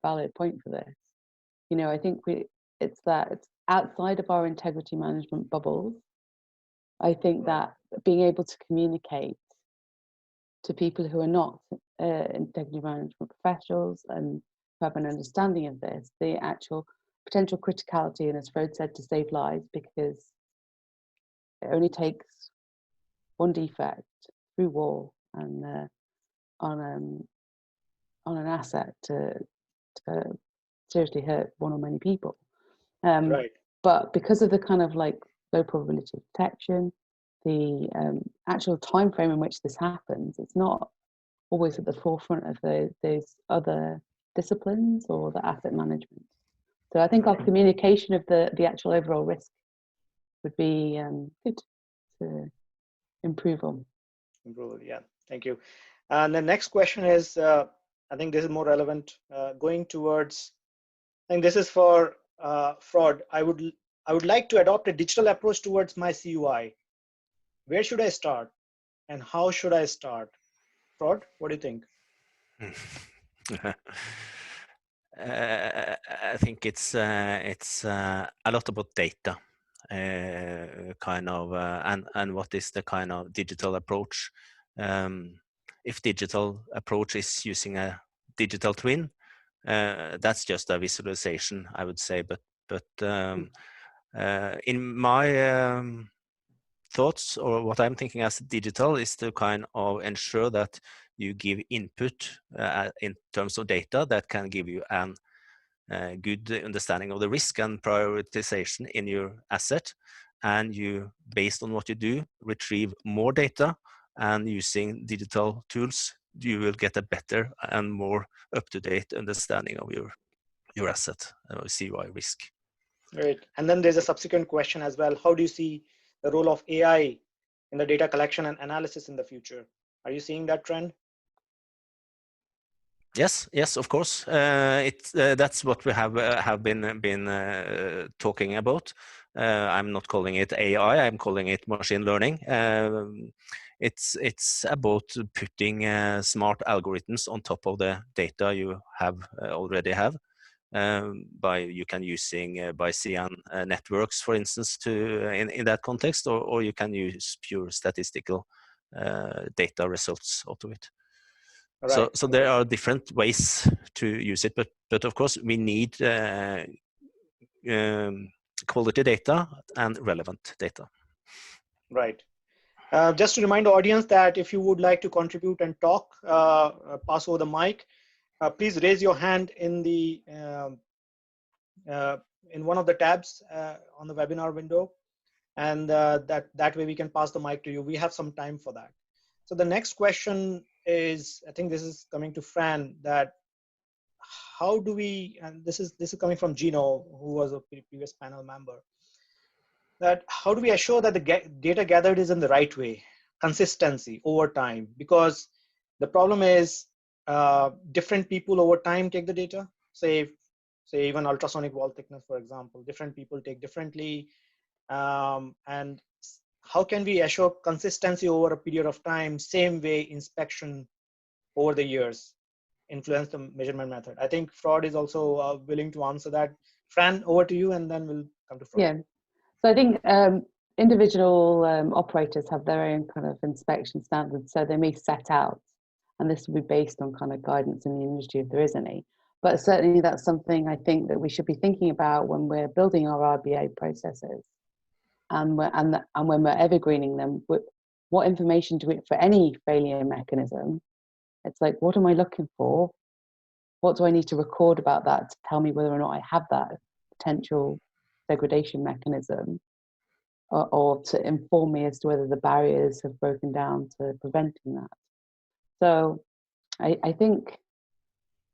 valid point for this. You know, I think it's outside of our integrity management bubbles. I think that being able to communicate to people who are not integrity management professionals and who have an understanding of this, the actual potential criticality, and as Frode said, to save lives, because it only takes one defect through war and on an asset to seriously hurt one or many people. Right. But because of the kind of like low probability of detection, the actual time frame in which this happens, it's not always at the forefront of those other disciplines or the asset management. So I think our communication of the actual overall risk would be good to improve on. Yeah, thank you. And the next question is, I think this is more relevant, going towards, I think this is for Fraud. I would like to adopt a digital approach towards my CUI. Where should I start, and how should I start? Fraud, what do you think? I think it's a lot about data, kind of, and what is the kind of digital approach. If digital approach is using a digital twin, that's just a visualization, I would say. But in my thoughts, or what I'm thinking as digital, is to kind of ensure that you give input in terms of data that can give you an good understanding of the risk and prioritization in your asset, and you, based on what you do, retrieve more data, and using digital tools you will get a better and more up-to-date understanding of your asset or CUI risk. Right. And then there's a subsequent question as well. How do you see the role of AI in the data collection and analysis in the future? Are you seeing that trend? Yes, of course. That's what we have been talking about. I'm not calling it AI. I'm calling it machine learning. It's about putting smart algorithms on top of the data you already have. You can using Bayesian networks, for instance, in that context, or you can use pure statistical data results out of it. Right. So there are different ways to use it, but of course we need quality data and relevant data. Right. Just to remind the audience that if you would like to contribute and talk, pass over the mic, please raise your hand in the in one of the tabs on the webinar window, and that way we can pass the mic to you. We have some time for that. So the next question is, I think this is coming to Fran, that how do we, and this is coming from Gino, who was a previous panel member, that how do we assure that the data gathered is in the right way, consistency over time? Because the problem is different people over time take the data. Say say even ultrasonic wall thickness, for example, different people take differently. And how can we assure consistency over a period of time, same way inspection over the years influence the measurement method? I think Fraud is also willing to answer that. Fran, over to you, and then we'll come to Fraud. Yeah, so I think individual operators have their own kind of inspection standards, so they may set out, and this will be based on kind of guidance in the industry if there is any. But certainly that's something I think that we should be thinking about when we're building our RBA processes, and when we're evergreening them. What information do we, for any failure mechanism, it's like, what am I looking for? What do I need to record about that to tell me whether or not I have that potential degradation mechanism, or to inform me as to whether the barriers have broken down to preventing that? So I think,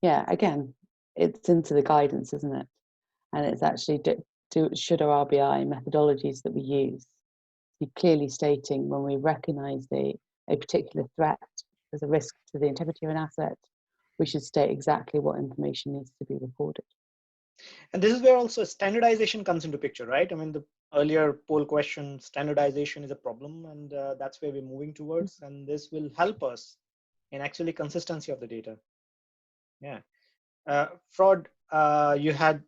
yeah, again, it's into the guidance, isn't it? And it's actually, should our RBI methodologies that we use be clearly stating when we recognize a particular threat as a risk to the integrity of an asset, we should state exactly what information needs to be recorded. And this is where also standardization comes into picture, right? I mean, the earlier poll question, standardization is a problem, and that's where we're moving towards, and this will help us in actually consistency of the data. Yeah. Fraud, you had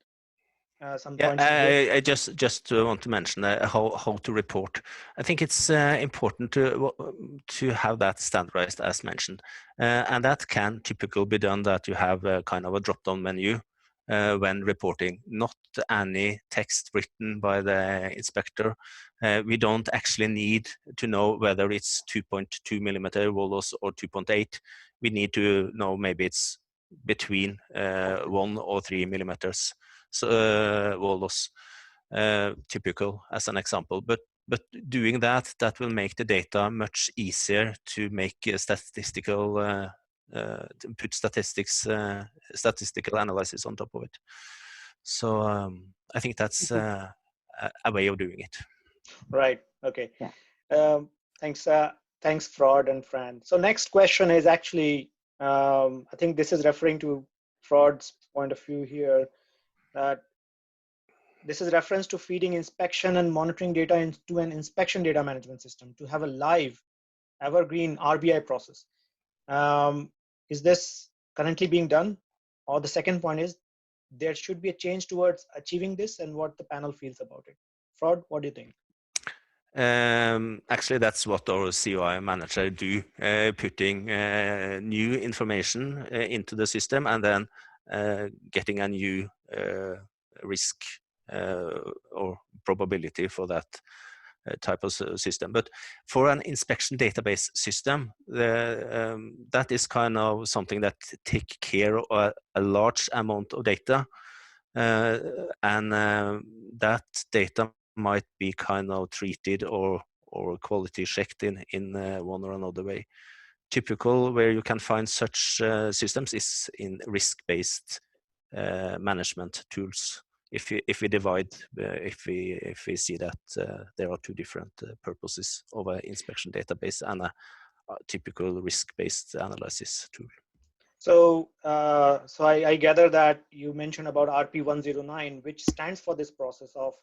some points. I just want to mention how to report. I think it's important to have that standardized, as mentioned, and that can typically be done that you have a kind of a drop-down menu when reporting, not any text written by the inspector. We don't actually need to know whether it's 2.2 millimeter wall loss or 2.8. We need to know maybe it's between 1 or 3 millimeters. So wall loss, typical as an example, but doing that will make the data much easier to make statistical to put statistical analysis on top of it. So I think that's a way of doing it. Right. Okay. Yeah. Thanks, Fraud and Fran. So next question is actually, I think this is referring to Fraud's point of view here. This is reference to feeding inspection and monitoring data into an inspection data management system to have a live evergreen RBI process. Is this currently being done? Or the second point is, there should be a change towards achieving this, and what the panel feels about it. Fraud, what do you think? Actually, that's what our CUI manager do, putting new information into the system and then getting a new risk or probability for that type of system. But for an inspection database system, that is kind of something that take care of a large amount of data, and that data might be kind of treated or quality checked in one or another way. Typical where you can find such systems is in risk-based management tools. If we divide, if we see that there are two different purposes of an inspection database and a typical risk-based analysis tool. So, I gather that you mentioned about RP109, which stands for this process of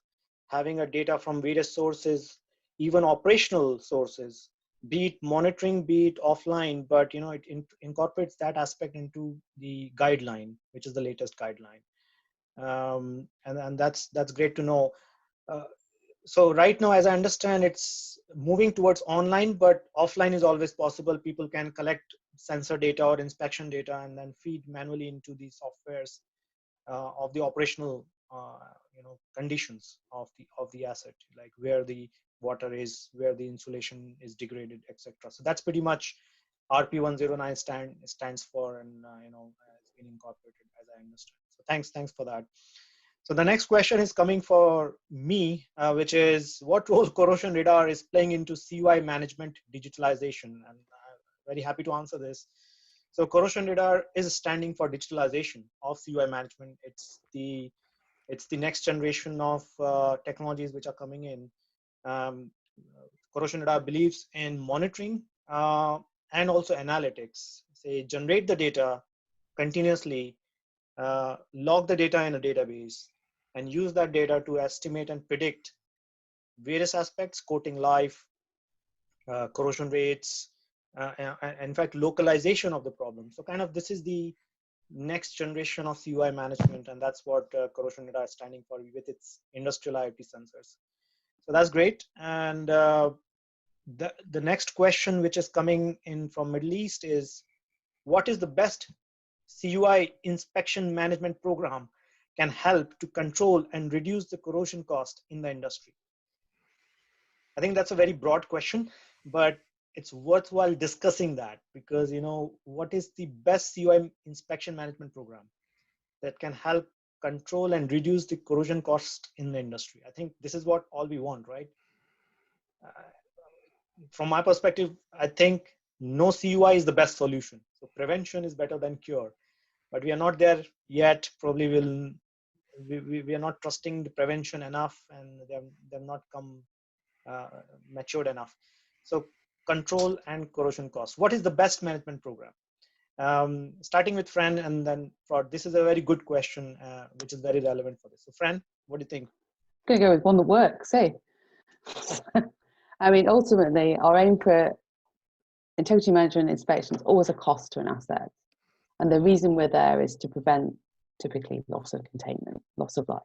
having a data from various sources, even operational sources, be it monitoring, be it offline, but it incorporates that aspect into the guideline, which is the latest guideline. And that's great to know. So right now, as I understand, it's moving towards online, but offline is always possible. People can collect sensor data or inspection data and then feed manually into the softwares of the operational conditions of the asset, like where the water is, where the insulation is degraded, etc. So that's pretty much RP109 stands for, and has been incorporated, as I understand. So thanks for that. So the next question is coming for me, which is, what role corrosion radar is playing into CUI management digitalization? And I'm very happy to answer this. So corrosion radar is standing for digitalization of CUI management. It's the next generation of technologies which are coming in. Corrosion radar believes in monitoring and also analytics. Say, generate the data continuously log the data in a database, and use that data to estimate and predict various aspects: coating life, corrosion rates, and in fact, localization of the problem. So kind of this is the next generation of CUI management, and that's what corrosion data is standing for with its industrial IoT sensors. So that's great. And the next question, which is coming in from Middle East, is what is the best CUI inspection management program can help to control and reduce the corrosion cost in the industry? I think that's a very broad question, but it's worthwhile discussing that, because what is the best CUI inspection management program that can help control and reduce the corrosion cost in the industry? I think this is what all we want, right? From my perspective, I think no CUI is the best solution. So prevention is better than cure, but we are not there yet. Probably we are not trusting the prevention enough, and they've not come matured enough. So control and corrosion costs. What is the best management program? Starting with Fran and then Fraud. This is a very good question, which is very relevant for this. So Fran, what do you think? I'm going to go with one that works, eh? I mean, ultimately, our aim for integrity management inspection is always a cost to an asset. And the reason we're there is to prevent typically loss of containment, loss of life.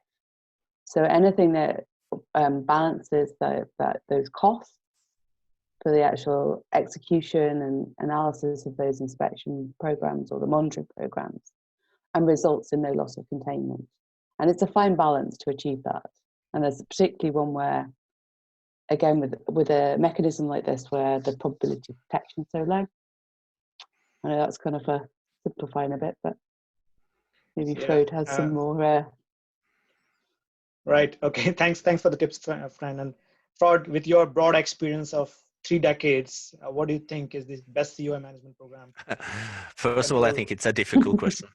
So anything that balances those costs for the actual execution and analysis of those inspection programs or the monitoring programs, and results in no loss of containment. And it's a fine balance to achieve that. And there's particularly one where, again, with a mechanism like this, where the probability of protection is so low. I know that's kind of simplifying a bit, but maybe Frode has some more. Right. Okay. Thanks for the tips, Fran. And Fraud, with your broad experience of 3 decades, what do you think is the best CUI management program? First of all, I think it's a difficult question.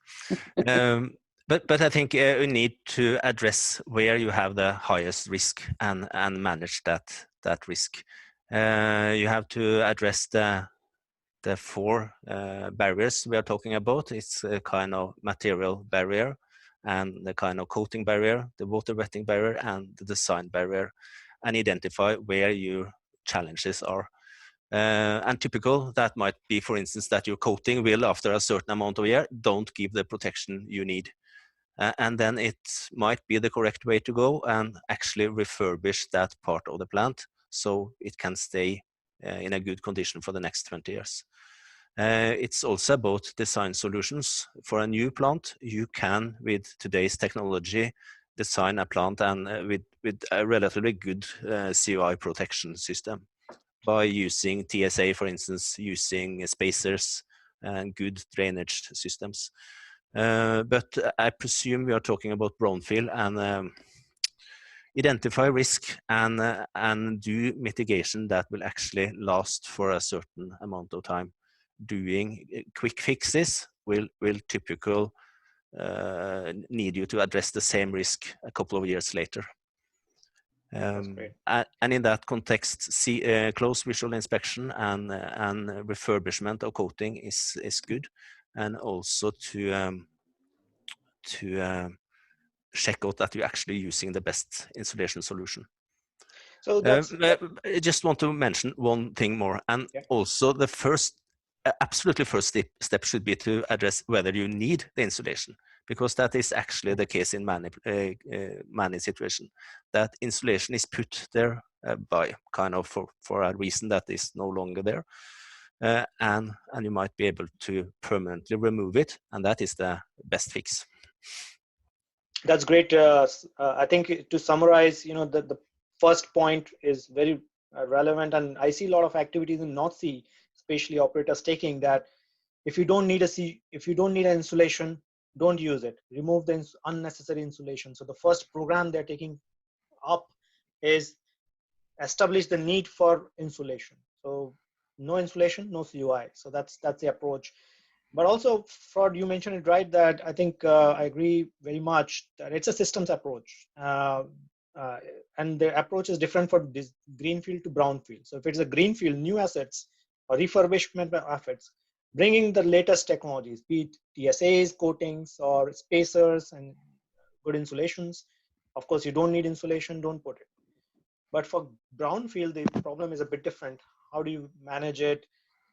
But I think you need to address where you have the highest risk and manage that risk. You have to address the 4 barriers we are talking about. It's a kind of material barrier, and the kind of coating barrier, the water wetting barrier, and the design barrier, and identify where your challenges are. And typical, that might be, for instance, that your coating will, after a certain amount of year, don't give the protection you need. And then it might be the correct way to go and actually refurbish that part of the plant so it can stay in a good condition for the next 20 years. It's also about design solutions. For a new plant, you can, with today's technology, design a plant and with a relatively good CUI protection system by using TSA, for instance, using spacers and good drainage systems. But I presume we are talking about brownfield, and identify risk and do mitigation that will actually last for a certain amount of time. Doing quick fixes will typically need you to address the same risk a couple of years later. And in that context, close visual inspection and refurbishment of coating is good, and also to check out that you're actually using the best insulation solution. So I just want to mention one thing more, and also the absolutely first step should be to address whether you need the insulation, because that is actually the case in many situations, that insulation is put there by kind of for a reason that is no longer there, and you might be able to permanently remove it, and that is the best fix. That's great. I think to summarize, the first point is very relevant, and I see a lot of activities in North Sea, especially operators taking that. If you don't need an insulation, don't use it. Remove the unnecessary insulation. So the first program they're taking up is establish the need for insulation. So no insulation, no CUI. So that's the approach. But also, Fraud, you mentioned it right, that I think I agree very much that it's a systems approach. And the approach is different for this greenfield to brownfield. So if it's a greenfield, new assets or refurbishment of assets, bringing the latest technologies, be it TSAs, coatings, or spacers and good insulations. Of course, you don't need insulation, don't put it. But for brownfield, the problem is a bit different. How do you manage it?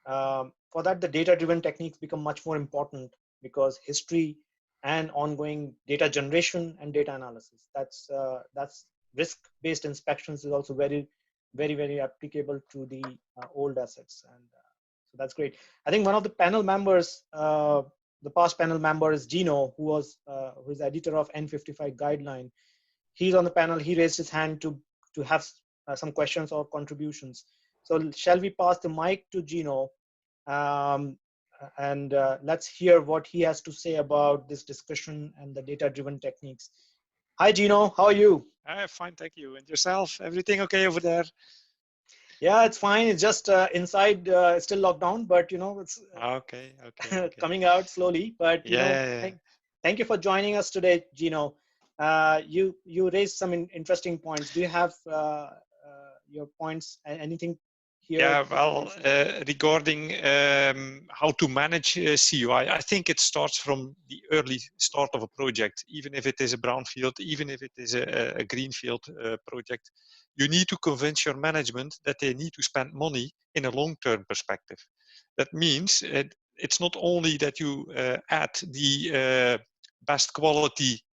For that, the data-driven techniques become much more important, because history and ongoing data generation and data analysis. That's risk-based inspections is also very, very, very applicable to the old assets, and so that's great. I think one of the panel members, the past panel member is Gino, who is editor of N55 guideline. He's on the panel. He raised his hand to have some questions or contributions. So shall we pass the mic to Gino, and let's hear what he has to say about this discussion and the data-driven techniques. Hi, Gino. How are you? Fine, thank you. And yourself? Everything okay over there? Yeah, it's fine. It's just inside, it's still locked down, but it's okay. coming out slowly. But thank you for joining us today, Gino. You raised some interesting points. Do you have your points? Anything here? Yeah, well, regarding how to manage CUI, I think it starts from the early start of a project, even if it is a brownfield, even if it is a greenfield project. You need to convince your management that they need to spend money in a long-term perspective. That means it's not only that you add the best quality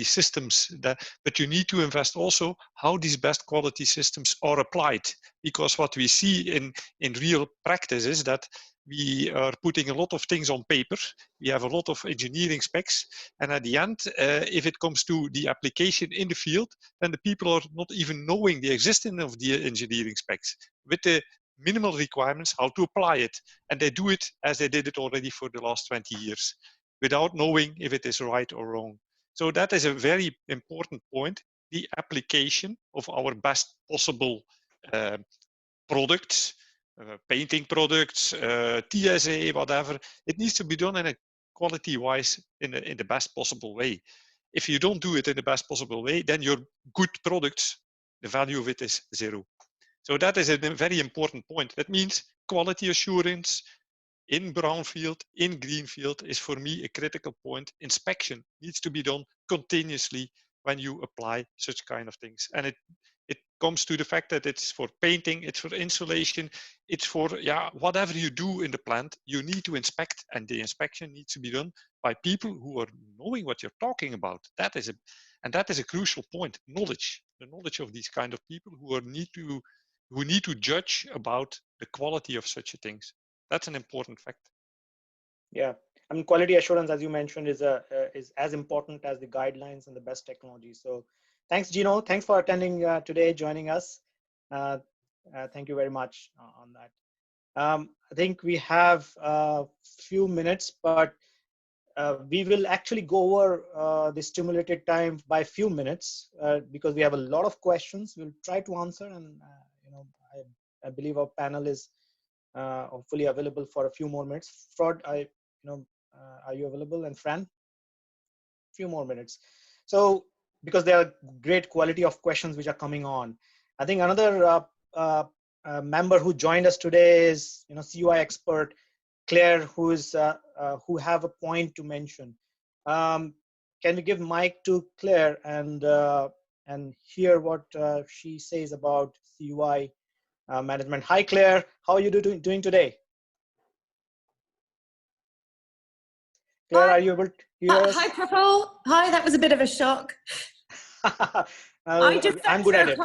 systems, but you need to invest also how these best quality systems are applied. Because what we see in real practice is that we are putting a lot of things on paper. We have a lot of engineering specs. And at the end, if it comes to the application in the field, then the people are not even knowing the existence of the engineering specs with the minimal requirements, how to apply it. And they do it as they did it already for the last 20 years, without knowing if it is right or wrong. So that is a very important point. The application of our best possible products, painting products, TSA, whatever, it needs to be done in a quality-wise in the best possible way. If you don't do it in the best possible way, then your good products, the value of it is zero. So that is a very important point. That means quality assurance in brownfield, in greenfield is for me a critical point. Inspection needs to be done continuously when you apply such kind of things. And it comes to the fact that it's for painting, it's for insulation, it's for whatever you do in the plant, you need to inspect, and the inspection needs to be done by people who are knowing what you're talking about. That is a crucial point. Knowledge, the knowledge of these kind of people who need to judge about the quality of such things. That's an important fact. Yeah, I mean, quality assurance, as you mentioned, is as important as the guidelines and the best technology. So thanks, Gino. Thanks for attending today, joining us. Thank you very much on that. I think we have a few minutes, but we will actually go over the stimulated time by a few minutes because we have a lot of questions. We'll try to answer, and I believe our panel is hopefully available for a few more minutes. Fraud, are you available? And Fran, a few more minutes. So because there are great quality of questions which are coming on. I think another member who joined us today is CUI expert Claire, who have a point to mention. Can we give mic to Claire and hear what she says about CUI management? Hi, Claire. How are you doing today? Claire, are you able to hear us? Hi, Praful. Hi, that was a bit of a shock. I'm good at it.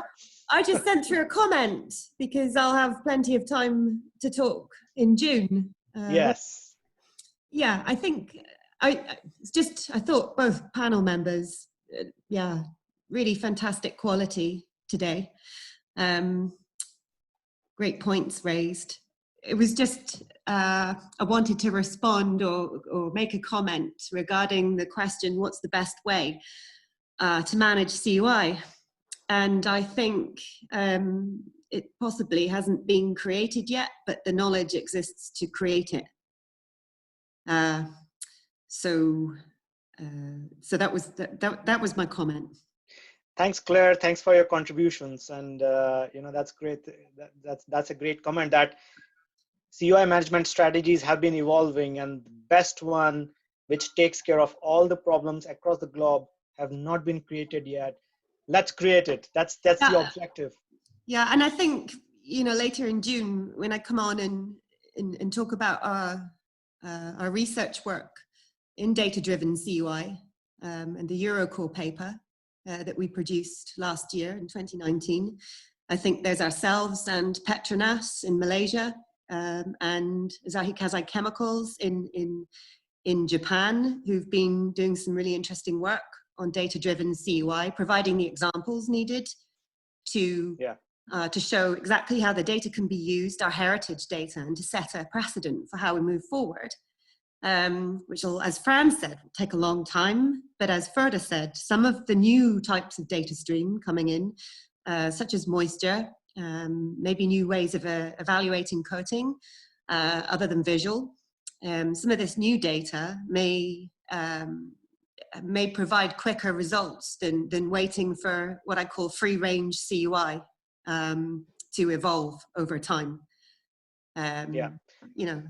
I just sent through a comment because I'll have plenty of time to talk in June. Yes. Yeah, I think I thought both panel members, really fantastic quality today. Great points raised. It was just, I wanted to respond or make a comment regarding the question, what's the best way to manage CUI? And I think it possibly hasn't been created yet, but the knowledge exists to create it. So that was my comment. Thanks, Claire. Thanks for your contributions, and that's great. That's a great comment. That CUI management strategies have been evolving, and the best one, which takes care of all the problems across the globe, have not been created yet. Let's create it. That's the objective. Yeah, and I think, you know, later in June, when I come on and talk about our research work in data-driven CUI and the Eurocore paper that we produced last year in 2019, I think there's ourselves and Petronas in Malaysia and Asahi Kasei Chemicals in Japan, who've been doing some really interesting work on data-driven CUI, providing the examples needed to show exactly how the data can be used, our heritage data, and to set a precedent for how we move forward, which will, as Fran said, take a long time. But as Ferda said, some of the new types of data stream coming in, such as moisture, maybe new ways of evaluating coating, other than visual. Some of this new data may provide quicker results than waiting for what I call free-range CUI to evolve over time. You know,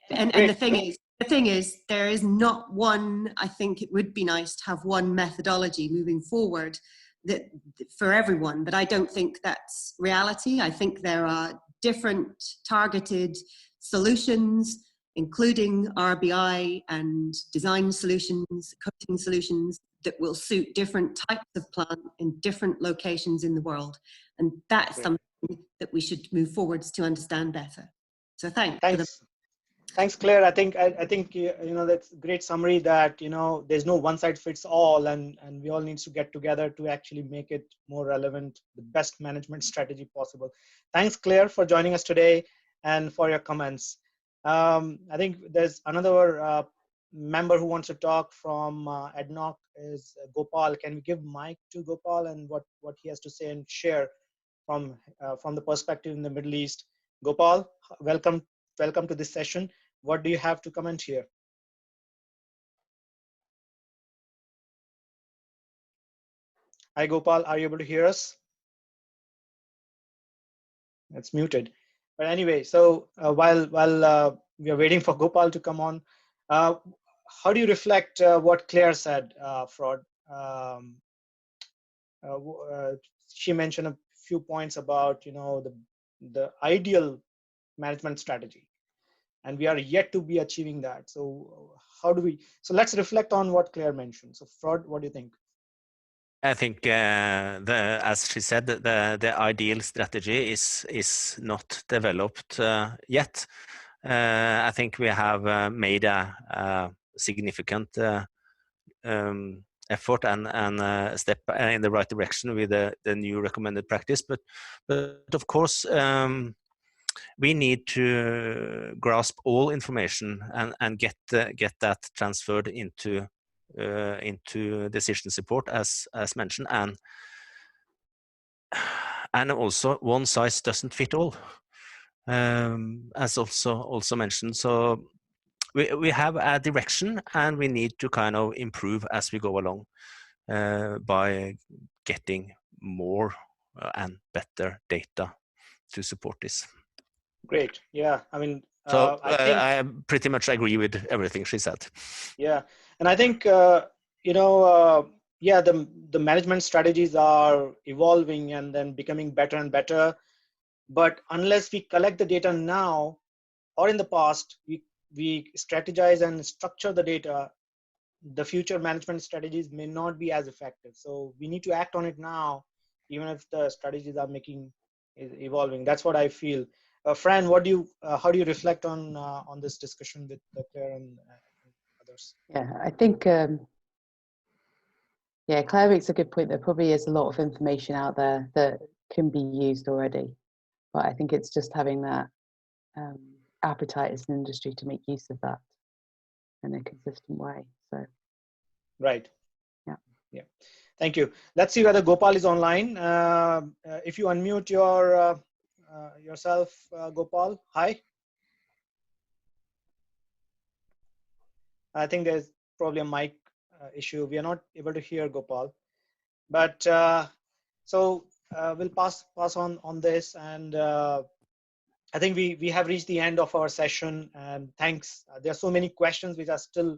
and the thing is, there is not one. I think it would be nice to have one methodology moving forward that for everyone, but I don't think that's reality. I think there are different targeted solutions, including RBI and design solutions, coating solutions that will suit different types of plant in different locations in the world. And that's something that we should move forwards to understand better. So thanks. Thanks, Claire. I think you know, that's a great summary that, you know, there's no one size fits all, and we all need to get together to actually make it more relevant, the best management strategy possible. Thanks, Claire, for joining us today and for your comments. I think there's another member who wants to talk from ADNOC is Gopal. Can we give mic to Gopal and what he has to say and share from the perspective in the Middle East? Gopal, welcome to this session. What do you have to comment here? Hi, Gopal. Are you able to hear us? It's muted. But anyway, so while we are waiting for Gopal to come on, how do you reflect what Claire said, Fraud? She mentioned a few points about, you know, the ideal management strategy, and we are yet to be achieving that. So how do we? So let's reflect on what Claire mentioned. So Fraud, what do you think? I think as she said, the ideal strategy is not developed yet. I think we have made a significant effort and a step in the right direction with the new recommended practice, but of course we need to grasp all information and get that transferred into decision support as mentioned, and also one size doesn't fit all, as also mentioned. So we have a direction, and we need to kind of improve as we go along by getting more and better data to support this. Great. Yeah. I mean, so I pretty much agree with everything she said. Yeah. And I think, you know, yeah, the management strategies are evolving and then becoming better and better. But unless we collect the data now or in the past, we strategize and structure the data, the future management strategies may not be as effective. So we need to act on it now, even if the strategies are evolving. That's what I feel. Fran, how do you reflect on this discussion with Claire and others? Yeah, I think yeah, Claire makes a good point. There probably is a lot of information out there that can be used already, but I think it's just having that appetite as an industry to make use of that in a consistent way. So, right. Yeah. Yeah. Thank you. Let's see whether Gopal is online. If you unmute yourself, Gopal. Hi. I think there's probably a mic issue. We are not able to hear Gopal, but so we'll pass on this, and I think we have reached the end of our session, and thanks. There are so many questions which are still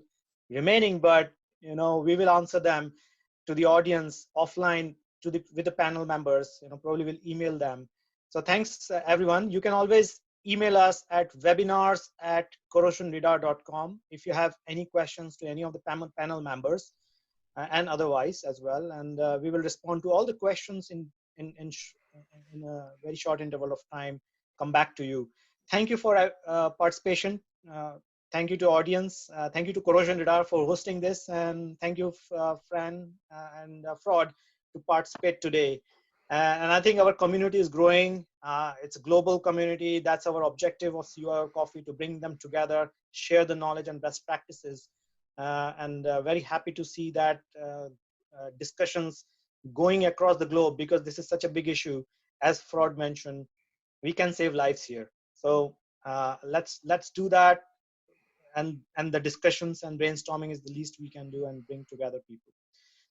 remaining, but we will answer them to the audience offline with the panel members. Probably will email them. So thanks everyone. You can always email us at webinars@corrosionradar.com if you have any questions to any of the panel members and otherwise as well, and we will respond to all the questions in a very short interval of time. Come back to you. Thank you for participation. Thank you to audience. Thank you to Corrosion Radar for hosting this, and thank you, Fran and Fraud, to participate today. And I think our community is growing. It's a global community. That's our objective of CUI Coffee, to bring them together, share the knowledge and best practices. And very happy to see that discussions going across the globe, because this is such a big issue. As Fraud mentioned, we can save lives here. So let's do that. And the discussions and brainstorming is the least we can do, and bring together people.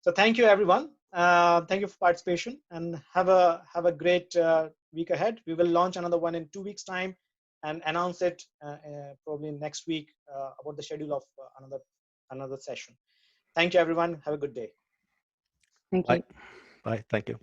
So thank you, everyone. Thank you for participation, and have a great week ahead. We will launch another one in 2 weeks' time, and announce it probably next week about the schedule of another session. Thank you, everyone. Have a good day. Thank Bye. you. Bye. Thank you.